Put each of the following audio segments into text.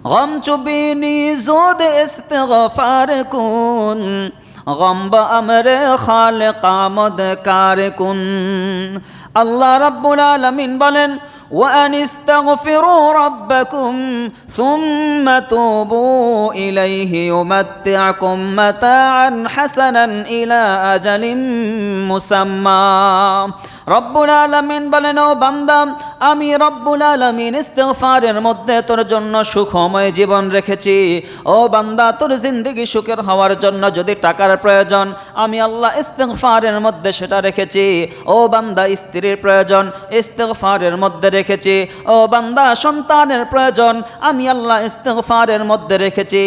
গম চুবিনি জোদ ইস্তিগফার কুন, গম বা আমরে খালিক আমদকার কুন। আল্লাহ রাব্বুল আলামিন বলেন, ওয়া আনিস্তাগফিরু রাব্বাকুম সুম্মা তুবু ইলাইহি ইউমাত্তিউকুম মাতাআন হাসানান ইলা আজালিম মুসাম্মা। রব্বুল আলামিন বলেন, ও বান্দা, আমি রব্বুল আলামিন ইস্তিগফারের মধ্যে তোর জন্য সুখময় জীবন রেখেছি। ও বান্দা, তোর জিন্দেগি সুখের হওয়ার জন্য যদি টাকার প্রয়োজন, আমি আল্লাহ ইস্তিগফারের মধ্যে সেটা রেখেছি। ও বান্দা, স্ত্রীর প্রয়োজন, ইস্তিগফারের মধ্যে রেখেছি। ও বান্দা, সন্তানের প্রয়োজন, আমি আল্লাহ ইস্তিগফারের মধ্যে রেখেছি।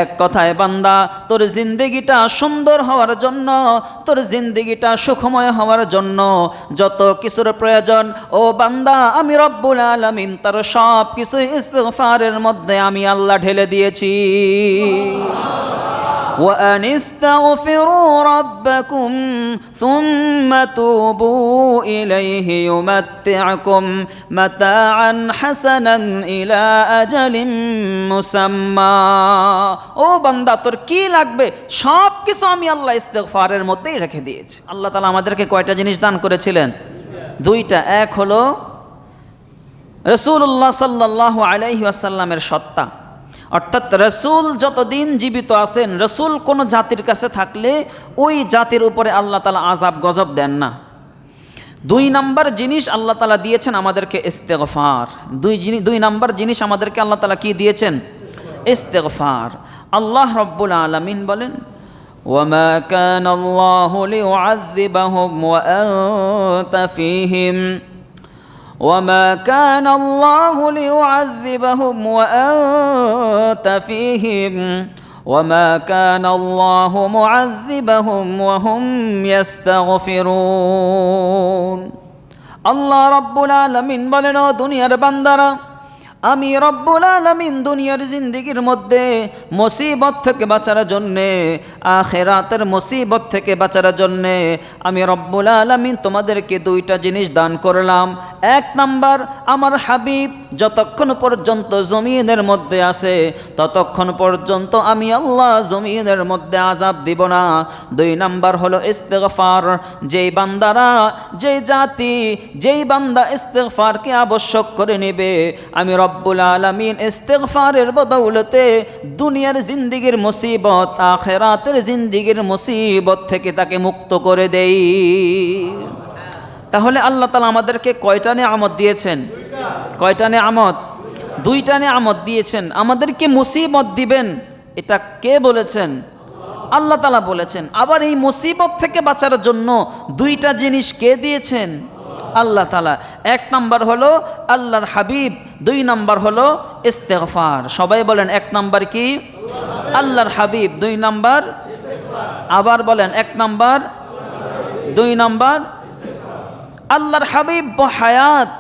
এক কথায় বান্দা, তোর জিন্দেগিটা সুন্দর হওয়ার জন্য, তোর জিন্দেগিটা সুখময় হওয়ার জন্য যত কিছুর প্রয়োজন, ও বান্দা, আমি রব্বুল আলামিন তার সব কিছু ইস্তিগফারের মধ্যে আমি আল্লাহ ঢেলে দিয়েছি। وأن استغفروا ربكم ثم توبوا إليه يمتعكم متاعا حسنا إلى أجل مسمى। ও বান্দা, তোর কি লাগবে সব কিছু আমি আল্লাহ ইস্তিগফারের মধ্যেই রেখে দিয়েছি। আল্লাহ তাআলা আমাদেরকে কয়টা জিনিস দান করেছিলেন? দুইটা। এক হলো রাসূলুল্লাহ সাল্লাল্লাহু আলাইহি ওয়াসাল্লামের সত্তা, অর্থাৎ রসুল যতদিন জীবিত আছেন, রসুল কোনো জাতির কাছে থাকলে ওই জাতির উপরে আল্লাহ তাআলা আযাব গজব দেন না। দুই নাম্বার জিনিস আল্লাহ তাআলা দিয়েছেন আমাদেরকে ইস্তিগফার। দুই নাম্বার জিনিস আমাদেরকে আল্লাহ তাআলা কি দিয়েছেন? ইস্তিগফার। আল্লাহ রব্বুল আলামিন বলেন, ওয়ামা কানাল্লাহু লিউআযযিবাহুম ওয়া আনতা ফীহিম وما كان الله ليعذبهم وأنت فيهم وما كان الله معذبهم وهم يستغفرون। আল্লাহ রাব্বুল আলামিন বলেন, ও দুনিয়ার বান্দারা, আমি রব্বুল আলামিন দুনিয়ার জিন্দেগির মধ্যে মুসিবত থেকে বাঁচার জন্যে, আখিরাতের মুসিবত থেকে বাঁচার জন্যে আমি রব্বুল আলামিন তোমাদেরকে দুইটা জিনিস দান করলাম। এক নাম্বার, আমার হাবিব যতক্ষণ পর্যন্ত জমিনের মধ্যে আছে ততক্ষণ পর্যন্ত আমি আল্লাহ জমিনের মধ্যে আযাব দিব না। দুই নাম্বার হলো ইস্তিগফার। যেই বান্দারা, যেই জাতি, যেই বান্দা ইস্তিগফারকে আবশ্যক করে নেবে, আমি রব্বুল আলামিন ইস্তিগফারের বদৌলতে দুনিয়ার জিন্দেগির মুসিবত, আখিরাতের জিন্দেগির মুসিবত থেকে তাকে মুক্ত করে দেই। তাহলে আল্লাহ তাআলা আমাদেরকে কয়টা নিয়ামত দিয়েছেন? কয়টা নিয়ামত? দুইটা নিয়ামত দিয়েছেন। আমাদেরকে মুসিবত দিবেন, এটা কে বলেছেন? আল্লাহ তাআলা বলেছেন। আবার এই মুসিবত থেকে বাঁচার জন্য দুইটা জিনিস কে দিয়েছেন? আল্লাহ তাআলা। এক নাম্বার হলো আল্লাহর হাবিব, দুই নাম্বার হলো ইস্তিগফার। সবাই বলেন, এক নাম্বার কি? আল্লাহর হাবিব, দুই নাম্বার, আবার বলেন, এক নাম্বার, দুই নাম্বার আল্লাহর হাবিব হায়াত।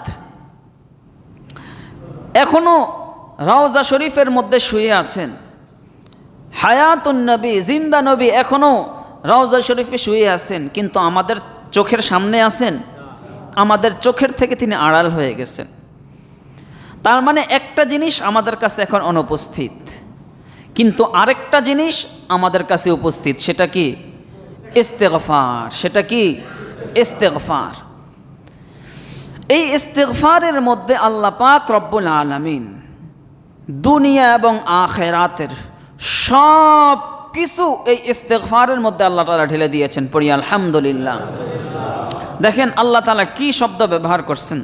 এখনো রওজা শরীফের মধ্যে শুয়ে আছেন, হায়াতুন নবী, জিন্দা নবী এখনো রওজা শরীফে শুয়ে আছেন, কিন্তু আমাদের চোখের সামনে আছেন, আমাদের চোখের থেকে তিনি আড়াল হয়ে গেছেন। তার মানে একটা জিনিস আমাদের কাছে এখন অনুপস্থিত, কিন্তু আরেকটা জিনিস আমাদের কাছে উপস্থিত। সেটা কি? ইস্তিগফার। সেটা কি? ইস্তিগফার। এই ইস্তিগফারের মধ্যে আল্লাহ পাক রব্বুল আলামিন দুনিয়া এবং আখিরাতের সব কিছু এই ইস্তিগফারের মধ্যে আল্লাহ তাআলা ঢেলে দিয়েছেন। পড়ি আলহামদুলিল্লাহ। দেখেন আল্লাহ তাআলা কি শব্দ ব্যবহার করছেন,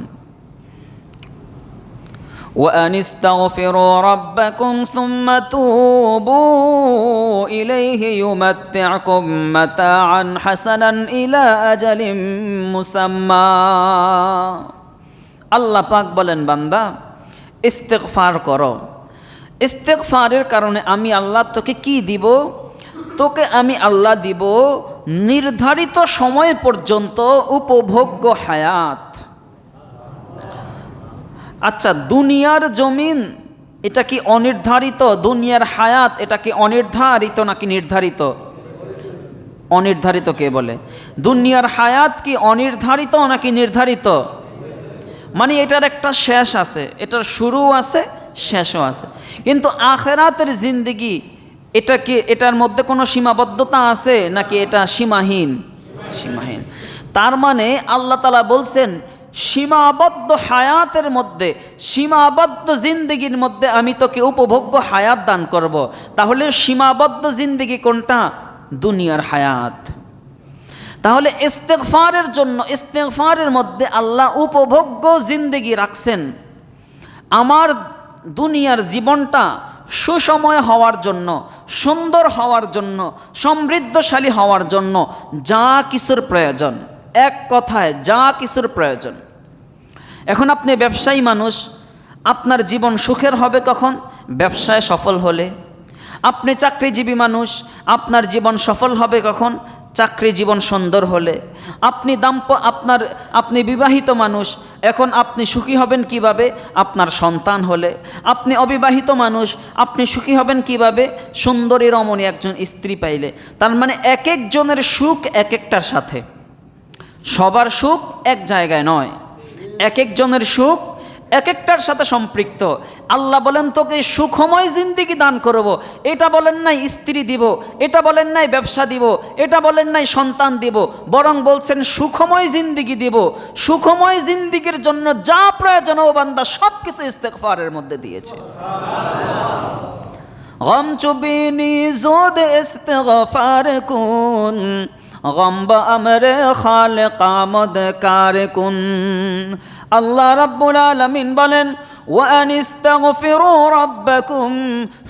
وأن استغفروا ربكم ثم توبوا إليه يمتعكم متاعا حسنا إلى أجل مسمى। আল্লাহ পাক বলেন, বান্দা ইস্তিগফার করো। ইস্তিগফারের কারণে আমি আল্লাহ তোকে কি দিব? তোকে আমি আল্লাহ দিব নির্ধারিত সময় পর্যন্ত উপভোগ্য হায়াত। আচ্ছা, দুনিয়ার জমিন এটা কি অনির্ধারিত? দুনিয়ার হায়াত এটা কি অনির্ধারিত নাকি নির্ধারিত? অনির্ধারিত কে বলে? দুনিয়ার হায়াত কি অনির্ধারিত নাকি নির্ধারিত? মানে এটার একটা শেষ আছে, এটার শুরু আছে, শেষও আছে। কিন্তু আখেরাতের জিন্দেগি এটা কি, এটার মধ্যে কোনো সীমাবদ্ধতা আছে নাকি এটা সীমাহীন? সীমাহীন। তার মানে আল্লাহ তাআলা বলছেন সীমাবদ্ধ হায়াতের মধ্যে, সীমাবদ্ধ জিন্দেগির মধ্যে আমি তোকে উপভোগ্য হায়াত দান করব। তাহলে সীমাবদ্ধ জিন্দেগি কোনটা? দুনিয়ার হায়াত। তাহলে ইস্তেগফারের জন্য, ইস্তেগফারের মধ্যে আল্লাহ উপভোগ্য জিন্দেগি রাখছেন। আমার দুনিয়ার জীবনটা সুসময় হওয়ার জন্য, সুন্দর হওয়ার জন্য, সমৃদ্ধশালী হওয়ার জন্য যা কিছুর প্রয়োজন, এক কথায় যা কিছুর প্রয়োজন। এখন আপনি ব্যবসায়ী মানুষ, আপনার জীবন সুখের হবে কখন? ব্যবসায় সফল হলে। আপনি চাকরিজীবী মানুষ, আপনার জীবন সফল হবে কখন? চাকরি জীবন সুন্দর হলে। আপনি বিবাহিত মানুষ, এখন আপনি সুখী হবেন কিভাবে? আপনার সন্তান হলে। আপনি অবিবাহিত মানুষ, আপনি সুখী হবেন কিভাবে? সুন্দরী রমণী একজন স্ত্রী পাইলে। তার মানে এক একজনের সুখ এক একটার সাথে, সবার সুখ এক জায়গায় নয়, এক একজনের সুখ এক একটার সাথে সম্পৃক্ত। আল্লাহ বলেন তোকে সুখময় জিন্দেগি দান করব, এটা বলেন নাই স্ত্রী দিব, এটা বলেন নাই ব্যবসা দিব, এটা বলেন নাই সন্তান দিব, বরং বলছেন সুখময় জিন্দেগি দিব। সুখময় জিন্দেগির জন্য যা প্রয়োজন ও বান্দা সব কিছু ইস্তেগফারের মধ্যে দিয়েছে। গম চুবিনি জোদ ইস্তেগফার কুন, গম বা আমরে খালিক আমদ কার কুন। আল্লাহ রাব্বুল আলামিন বলেন وأن استغفروا ربكم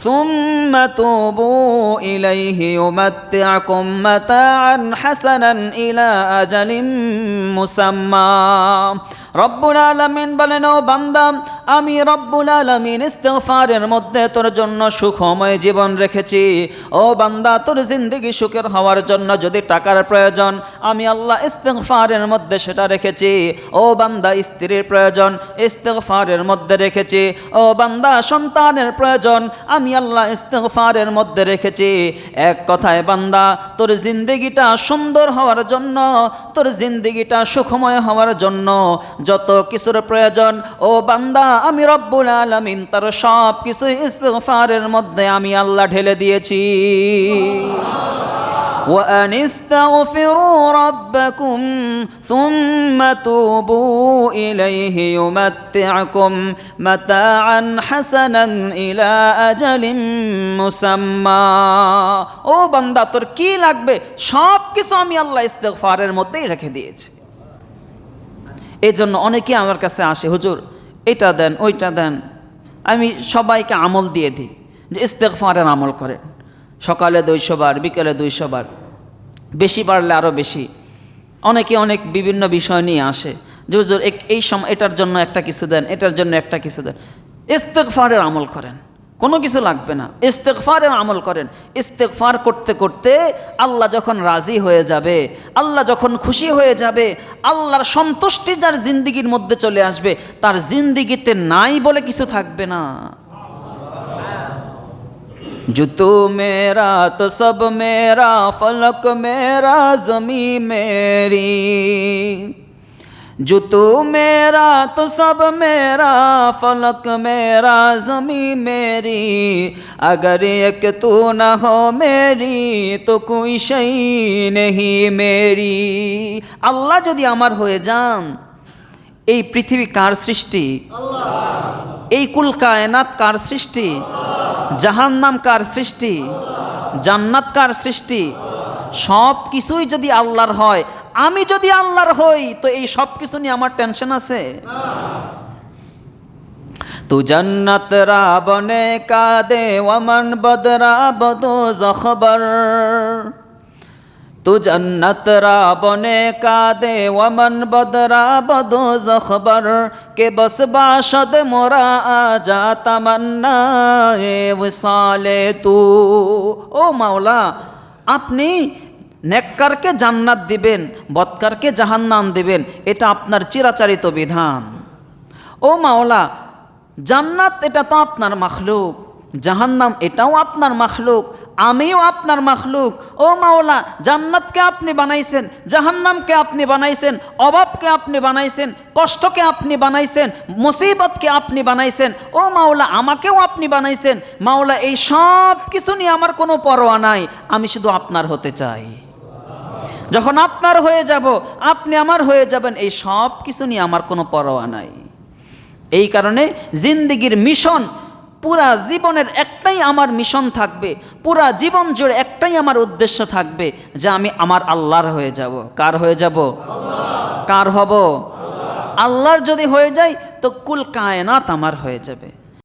ثم توبوا إليه يمتعكم متاعا حسنا إلى أجل مسمى। রব্বুল আলামিন বলেন ও বান্দা, আমি রব্বুল আলামিন ইস্তিগফারের মধ্যে তোর জন্য সুখময় জীবন রেখেছি। ও বান্দা, তোর জিন্দেগি সুখের হওয়ার জন্য যদি টাকার প্রয়োজন, আমি আল্লাহ ইস্তিগফারের মধ্যে সেটা রেখেছি। ও বান্দা, স্ত্রীর প্রয়োজন, ইস্তিগফারের মধ্যে রেখেছি। ও বান্দা, সন্তানের প্রয়োজন, আমি আল্লাহ ইস্তিগফারের মধ্যে রেখেছি। এক কথায় বান্দা, তোর জিন্দেগিটা সুন্দর হওয়ার জন্য, তোর জিন্দেগিটা সুখময় হওয়ার জন্য যত কিছুর প্রয়োজন, ও বান্দা, আমি রব্বুল আলামিন তার সব কিছু ইস্তিগফারের মধ্যে আমি আল্লাহ ঢেলে দিয়েছি। وأن استغفروا ربكم ثم توبوا إليه يمتعكم متاعا حسنا إلى أجل مسمى। ও বান্দা, তোর কি লাগবে সব কিছু আমি আল্লাহ ইস্তিগফারের মধ্যেই রেখে দিয়েছি। এই জন্য অনেকে আমার কাছে আসে, হুজুর এটা দেন ওইটা দেন। আমি সবাইকে আমল দিয়ে দিই যে ইস্তিগফারের আমল করেন, সকালে 200 বার, বিকেলে 200 বার, বেশি পারলে আরও বেশি। অনেকে অনেক বিভিন্ন বিষয় নিয়ে আসে যে হুজুর এই সময় এটার জন্য একটা কিছু দেন, এটার জন্য একটা কিছু দেন। ইস্তিগফারের আমল করেন, কোনো কিছু লাগবে না, ইস্তিগফারের আমল করেন। ইস্তিগফার করতে করতে আল্লাহ যখন রাজি হয়ে যাবে, আল্লাহ যখন খুশি হয়ে যাবে, আল্লাহর সন্তুষ্টি যার জিন্দিগির মধ্যে চলে আসবে, তার জিন্দিগিতে নাই বলে কিছু থাকবে না। जो तू मेरा तो सब मेरा, फलक मेरा ज़मी मेरी। जो तू मेरा तो सब मेरा, फलक मेरा ज़मी मेरी। अगर एक तू न हो मेरी तो कोई शई नहीं मेरी। আল্লাহ যদি আমার হয়ে যান, এই পৃথিবী কার সৃষ্টি? এই কুল কায়নাত কার সৃষ্টি? জাহান্নাম কার সৃষ্টি? জান্নাত কার সৃষ্টি? সব কিছুই যদি আল্লাহর হয়, আমি যদি আল্লাহর হই, তো এই সব কিছু নিয়ে আমার টেনশন আছে? তু জান্নাত রা বনে কাদে ওয়ামান বদরা বদো জখবর। तू जन्नत रा बने का दे वमन बदरा बदो जखबर के बस बाशद मोरा आजा तमन्ना विसाले तू। ओ मौला, আপনি নেককারকে জান্নাত দিবেন, বদকারকে জাহান্নাম দিবেন, এটা আপনার চিরাচরিত বিধান। ও মাওলা, জান্নাত এটা তো আপনার মাখলুক, জাহান্নাম এটাও আপনার মাখলুক, আমিও আপনার মাখলুক। ও মাওলা, জান্নাতকে আপনি বানাইছেন, জাহান্নামকে আপনি বানাইছেন, অভাবকে আপনি বানাইছেন, কষ্টকে আপনি বানাইছেন, মুসিবতকে আপনি বানাইছেন। ও মাওলা, আমাকেও আপনি বানাইছেন। মাওলা, এই সব কিছু নিয়ে আমার কোনো পরোয়া নাই, আমি শুধু আপনার হতে চাই। যখন আপনার হয়ে যাব, আপনি আমার হয়ে যাবেন, এই সব কিছু নিয়ে আমার কোনো পরোয়া নাই। এই কারণে জিন্দিগির মিশন, পুরা জীবনের একটাই আমার মিশন থাকবে, পুরা জীবন জুড়ে একটাই আমার উদ্দেশ্য থাকবে, যে আমি আমার আল্লাহর হয়ে যাব। কার হয়ে যাব? কার হব? আল্লাহর যদি হয়ে যাই তো কুল কায়নাত আমার হয়ে যাবে।